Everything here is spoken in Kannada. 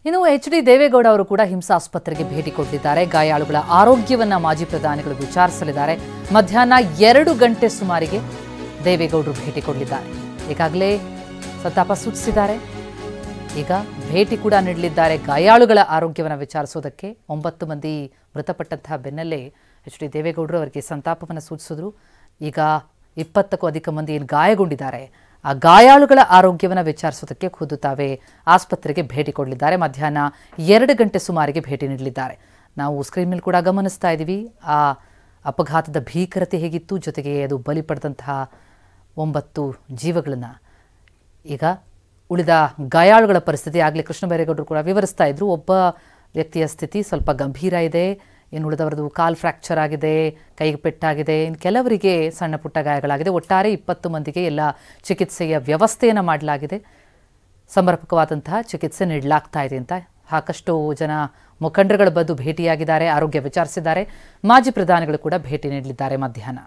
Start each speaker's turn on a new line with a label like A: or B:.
A: ಇನ್ನು ಎಚ್.ಡಿ. ದೇವೇಗೌಡ ಅವರು ಕೂಡ ಹಿಂಸಾ ಆಸ್ಪತ್ರೆಗೆ ಭೇಟಿ ಕೊಟ್ಟಿದ್ದಾರೆ. ಗಾಯಾಳುಗಳ ಆರೋಗ್ಯವನ್ನ ಮಾಜಿ ಪ್ರಧಾನಿಗಳು ವಿಚಾರಿಸಲಿದ್ದಾರೆ. ಮಧ್ಯಾಹ್ನ 2 ಗಂಟೆ ಸುಮಾರಿಗೆ ದೇವೇಗೌಡರು ಭೇಟಿ ಕೊಡಲಿದ್ದಾರೆ. ಈಗಾಗಲೇ ಸಂತಾಪ ಸೂಚಿಸಿದ್ದಾರೆ. ಈಗ ಭೇಟಿ ಕೂಡ ನೀಡಲಿದ್ದಾರೆ. ಗಾಯಾಳುಗಳ ಆರೋಗ್ಯವನ್ನು ವಿಚಾರಿಸೋದಕ್ಕೆ 9 ಮಂದಿ ಮೃತಪಟ್ಟಂತಹ ಬೆನ್ನಲ್ಲೇ ಎಚ್.ಡಿ. ದೇವೇಗೌಡರು ಅವರಿಗೆ ಸಂತಾಪವನ್ನು ಸೂಚಿಸಿದ್ರು. ಈಗ 20ಕ್ಕೂ ಅಧಿಕ ಮಂದಿ ಏನು ಗಾಯಗೊಂಡಿದ್ದಾರೆ, ಆ ಗಾಯಾಳುಗಳ ಆರೋಗ್ಯವನ್ನು ವಿಚಾರಿಸೋದಕ್ಕೆ ಖುದ್ದು ತಾವೇ ಆಸ್ಪತ್ರೆಗೆ ಭೇಟಿ ಕೊಡಲಿದ್ದಾರೆ. ಮಧ್ಯಾಹ್ನ 2 ಗಂಟೆ ಸುಮಾರಿಗೆ ಭೇಟಿ ನೀಡಲಿದ್ದಾರೆ. ನಾವು ಸ್ಕ್ರೀನ್ ಮೇಲೆ ಕೂಡ ಗಮನಿಸ್ತಾ ಇದ್ದೀವಿ ಆ ಅಪಘಾತದ ಭೀಕರತೆ ಹೇಗಿತ್ತು, ಜೊತೆಗೆ ಅದು ಬಲಿ ಪಡೆದಂತಹ 9 ಜೀವಗಳನ್ನು. ಈಗ ಉಳಿದ ಗಾಯಾಳುಗಳ ಪರಿಸ್ಥಿತಿ ಆಗಲೇ ಕೃಷ್ಣ ಬೈರೇಗೌಡರು ಕೂಡ ವಿವರಿಸ್ತಾ ಇದ್ರು. ಒಬ್ಬ ವ್ಯಕ್ತಿಯ ಸ್ಥಿತಿ ಸ್ವಲ್ಪ ಗಂಭೀರ ಇದೆ, ಇನ್ನು ಉಳಿದವರದು ಕಾಲು ಫ್ರ್ಯಾಕ್ಚರ್ ಆಗಿದೆ, ಕೈಗೆ ಪೆಟ್ಟಾಗಿದೆ, ಇನ್ನು ಕೆಲವರಿಗೆ ಸಣ್ಣ ಪುಟ್ಟ ಗಾಯಗಳಾಗಿದೆ. ಒಟ್ಟಾರೆ 20 ಮಂದಿಗೆ ಎಲ್ಲ ಚಿಕಿತ್ಸೆಯ ವ್ಯವಸ್ಥೆಯನ್ನು ಮಾಡಲಾಗಿದೆ. ಸಮರ್ಪಕವಾದಂತಹ ಚಿಕಿತ್ಸೆ ನೀಡಲಾಗ್ತಾ ಇದೆ ಅಂತ ಸಾಕಷ್ಟು ಜನ ಮುಖಂಡರುಗಳು ಬಂದು ಭೇಟಿಯಾಗಿದ್ದಾರೆ, ಆರೋಗ್ಯ ವಿಚಾರಿಸಿದ್ದಾರೆ. ಮಾಜಿ ಪ್ರಧಾನಿಗಳು ಕೂಡ ಭೇಟಿ ನೀಡಲಿದ್ದಾರೆ ಮಧ್ಯಾಹ್ನ.